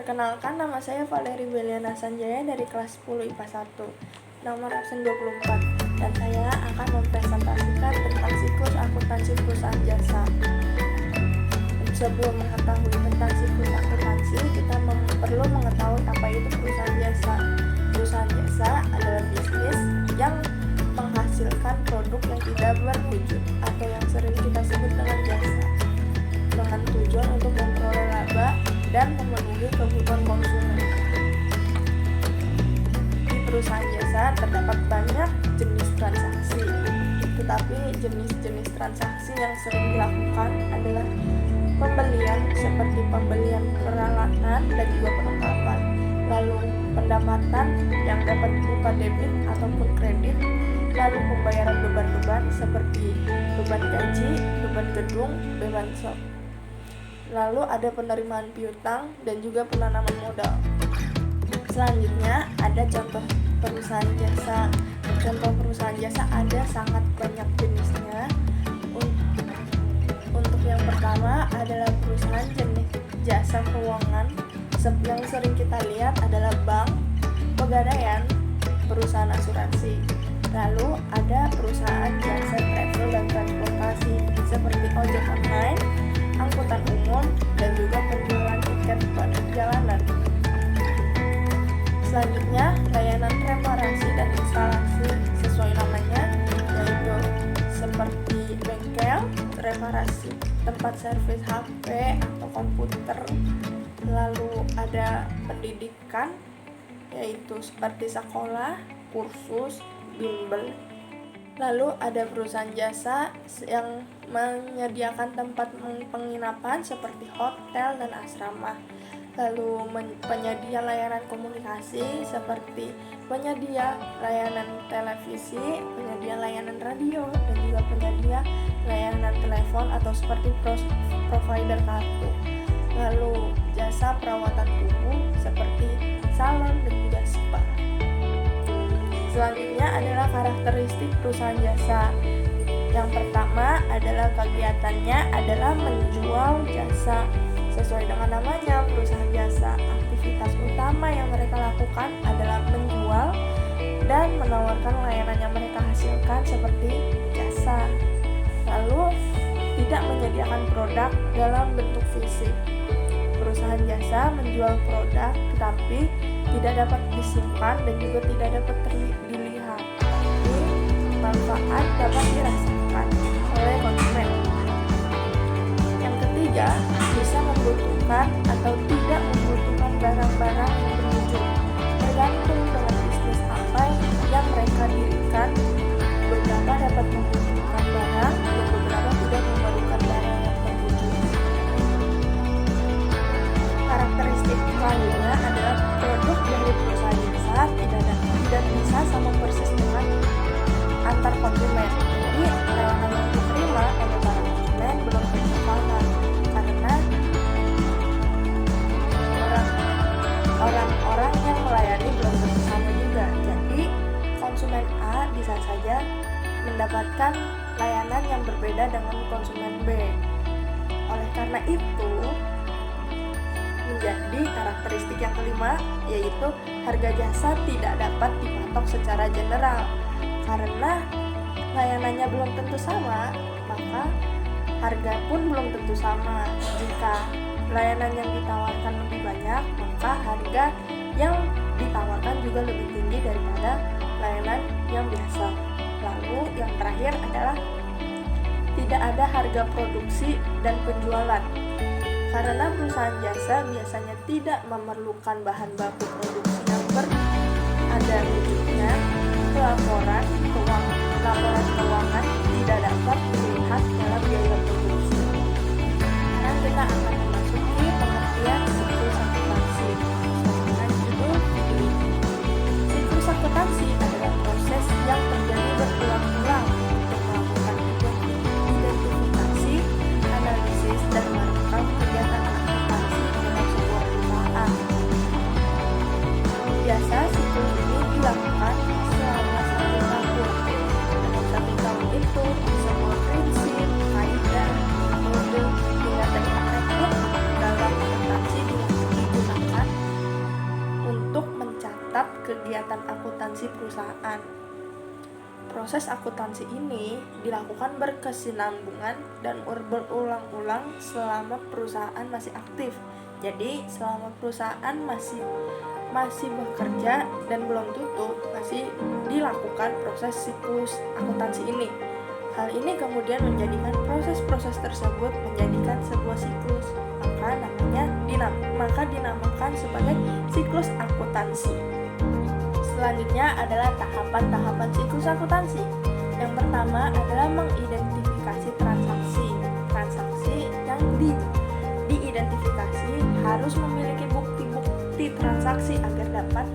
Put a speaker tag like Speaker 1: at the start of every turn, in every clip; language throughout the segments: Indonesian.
Speaker 1: Perkenalkan, nama saya Valeri Beliana Sanjaya dari kelas 10 IPA 1, nomor absen 24, dan saya akan mempresentasikan tentang siklus akuntansi perusahaan jasa. Sebelum mengetahui tentang siklus akuntansi, kita perlu mengetahui apa itu perusahaan jasa. Perusahaan jasa adalah bisnis yang menghasilkan produk yang tidak berwujud atau yang sering kita sebut dengan jasa, dengan tujuan untuk memperoleh laba dan memenuhi kebutuhan konsumen. Di perusahaan jasa terdapat banyak jenis transaksi, tetapi jenis-jenis transaksi yang sering dilakukan adalah pembelian seperti pembelian peralatan dan juga perlengkapan, lalu pendapatan yang dapat berupa debit ataupun kredit, lalu pembayaran beban-beban seperti beban gaji, beban gedung, beban shop. Lalu ada penerimaan piutang dan juga penanaman modal. Selanjutnya ada contoh perusahaan jasa. Contoh perusahaan jasa ada sangat banyak jenisnya. Untuk yang pertama adalah perusahaan jenis jasa keuangan. Yang sering kita lihat adalah bank, pegadaian, perusahaan asuransi. Lalu ada perusahaan jasa travel dan transportasi seperti ojek online, angkutan umum, dan juga penjualan tiket perjalanan. Selanjutnya, layanan reparasi dan instalasi sesuai namanya, yaitu seperti bengkel, reparasi, tempat servis HP atau komputer. Lalu ada pendidikan, yaitu seperti sekolah, kursus, bimbel. Lalu ada perusahaan jasa yang menyediakan tempat penginapan seperti hotel dan asrama. Lalu penyedia layanan komunikasi seperti penyedia layanan televisi, penyedia layanan radio, dan juga penyedia layanan telepon atau seperti provider kartu. Lalu jasa perawatan tubuh seperti salon dan juga spa. Selanjutnya adalah karakteristik perusahaan jasa. Yang pertama adalah kegiatannya adalah menjual jasa. Sesuai dengan namanya, perusahaan jasa, aktivitas utama yang mereka lakukan adalah menjual dan menawarkan layanan yang mereka hasilkan seperti jasa. Lalu tidak menyediakan produk dalam bentuk fisik. Perusahaan jasa menjual produk tetapi tidak dapat disimpan dan juga tidak dapat dilihat, tapi manfaat dapat dirasakan oleh konsumen. Yang ketiga, bisa membutuhkan atau tidak membutuhkan barang-barang yang berwujud, tergantung dengan bisnis apa yang mereka dirikan. Beberapa dapat membutuhkan barang dan beberapa tidak memerlukan barang yang berwujud. Karakteristik selanjutnya adalah produk dari perusahaan jasa tidak bisa sama persis dengan antar konsumen. Jadi layanan yang diterima oleh para konsumen belum tentu sama, karena orang-orang yang melayani belum tentu sama juga. Jadi konsumen A bisa saja mendapatkan layanan yang berbeda dengan konsumen B. Oleh karena itu, menjadi karakteristik yang kelima, yaitu harga jasa tidak dapat dipatok secara general. Karena layanannya belum tentu sama, maka harga pun belum tentu sama. Jika layanan yang ditawarkan lebih banyak, maka harga yang ditawarkan juga lebih tinggi daripada layanan yang biasa. Lalu yang terakhir adalah tidak ada harga produksi dan penjualan. Karena perusahaan jasa biasanya tidak memerlukan bahan baku produksi yang berada wujudnya, laporan keuangan tidak dapat dilihat dalam biaya produksi. Sekarang kita akan memasuki pengertian siklus akuntansi. Dengan judul video ini, siklus akuntansi adalah proses yang terjadi berulang-ulang untuk melakukan identifikasi, analisis, dan merekam kegiatan akuntansi dalam sebuah perusahaan. Biasa siklus ini dilakukan selama 1 tahun. Dalam 1 tahun itu, semua prinsip, kaidah, metode, hingga teknik mencatat kegiatan akuntansi perusahaan. Proses akuntansi ini dilakukan berkesinambungan dan berulang-ulang selama perusahaan masih aktif. Jadi selama perusahaan masih bekerja dan belum tutup, masih dilakukan proses siklus akuntansi ini. Hal ini kemudian menjadikan proses-proses tersebut menjadikan sebuah siklus, maka dinamakan sebagai siklus akuntansi. Selanjutnya adalah tahapan-tahapan siklus akuntansi. Yang pertama adalah mengidentifikasi transaksi. Transaksi yang diidentifikasi harus memiliki bukti-bukti transaksi agar dapat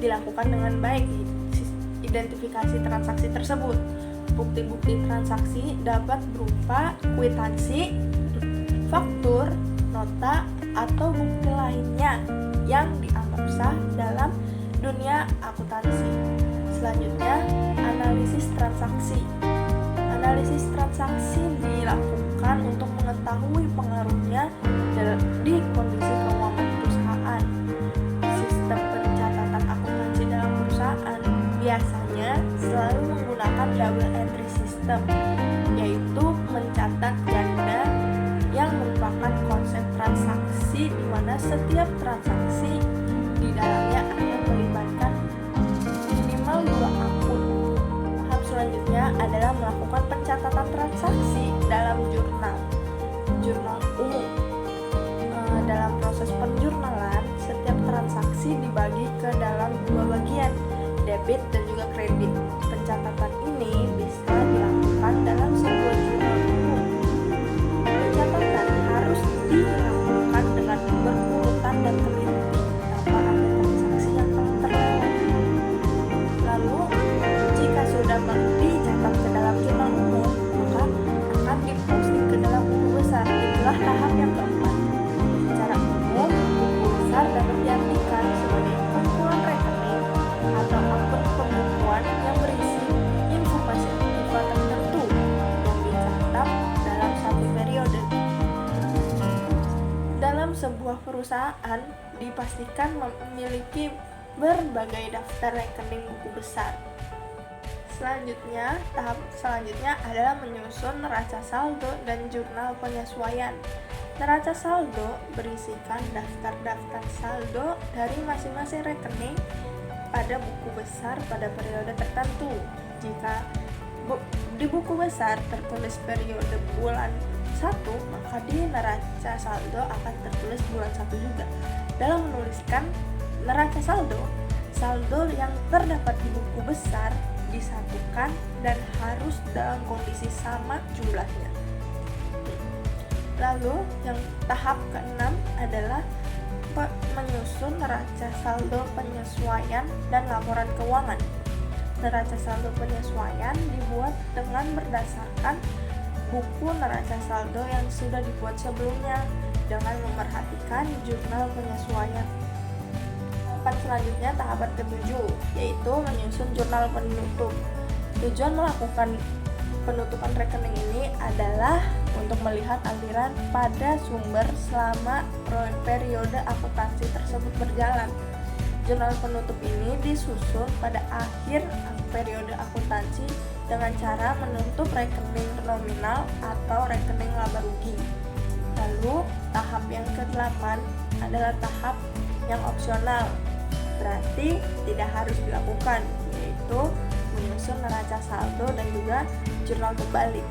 Speaker 1: dilakukan dengan baik identifikasi transaksi tersebut. Bukti-bukti transaksi dapat berupa kwitansi, faktur, nota, atau bukti lainnya yang dianggap sah dalam dunia akuntansi. Selanjutnya, analisis transaksi. Analisis transaksi dilakukan untuk mengetahui pengaruhnya di kondisi keuangan perusahaan. Sistem pencatatan akuntansi dalam perusahaan biasanya selalu menggunakan double entry system, yaitu mencatat ganda yang merupakan konsep transaksi di mana setiap transaksi di dalamnya akan melibatkan minimal 2 akun. Tahap selanjutnya adalah melakukan pencatatan transaksi dalam jurnal umum. Dalam proses penjurnalan, setiap transaksi dibagi ke dalam 2 bagian, debit dan juga kredit. Pencatatan ini bisa dilakukan dalam sebuah jurnal umum. Pencatatan harus dilakukan dengan berurutan dan teliti tanpa ada transaksi yang telah terlewat. Lalu, jika sudah dicatat ke dalam jurnal umum, maka akan diposting ke dalam buku besar. Itulah tahap yang keempat. Secara umum, buku besar dapat diartikan sebagai kumpulan rekening atau akun pembukuan yang berisi informasi tertentu yang dicatat dalam satu periode. Dalam sebuah perusahaan dipastikan memiliki berbagai daftar rekening buku besar. Tahap selanjutnya adalah menyusun neraca saldo dan jurnal penyesuaian. Neraca saldo berisikan daftar-daftar saldo dari masing-masing rekening pada buku besar pada periode tertentu. Jika di buku besar tertulis periode bulan 1, maka di neraca saldo akan tertulis bulan 1 juga. Dalam menuliskan neraca saldo yang terdapat di buku besar disatukan dan harus dalam kondisi sama jumlahnya. Lalu yang tahap ke-6 adalah menyusun neraca saldo penyesuaian dan laporan keuangan. Neraca saldo penyesuaian dibuat dengan berdasarkan buku neraca saldo yang sudah dibuat sebelumnya dengan memerhatikan jurnal penyesuaian. Tahapan selanjutnya tahapan ke-7, yaitu menyusun jurnal penutup. Tujuan melakukan penutupan rekening ini adalah untuk melihat aliran pada sumber selama periode akuntansi tersebut berjalan. Jurnal penutup ini disusun pada akhir periode akuntansi dengan cara menutup rekening nominal atau rekening laba rugi. Lalu tahap yang ke-8 adalah tahap yang opsional, berarti tidak harus dilakukan, yaitu menyusun neraca saldo dan juga jurnal kembali.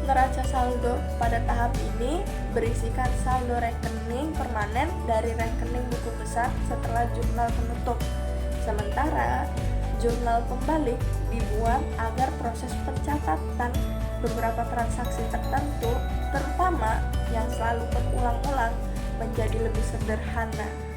Speaker 1: Neraca saldo pada tahap ini berisikan saldo rekening permanen dari rekening buku besar setelah jurnal penutup. Sementara jurnal pembalik dibuat agar proses pencatatan beberapa transaksi tertentu, terutama yang selalu berulang-ulang, menjadi lebih sederhana.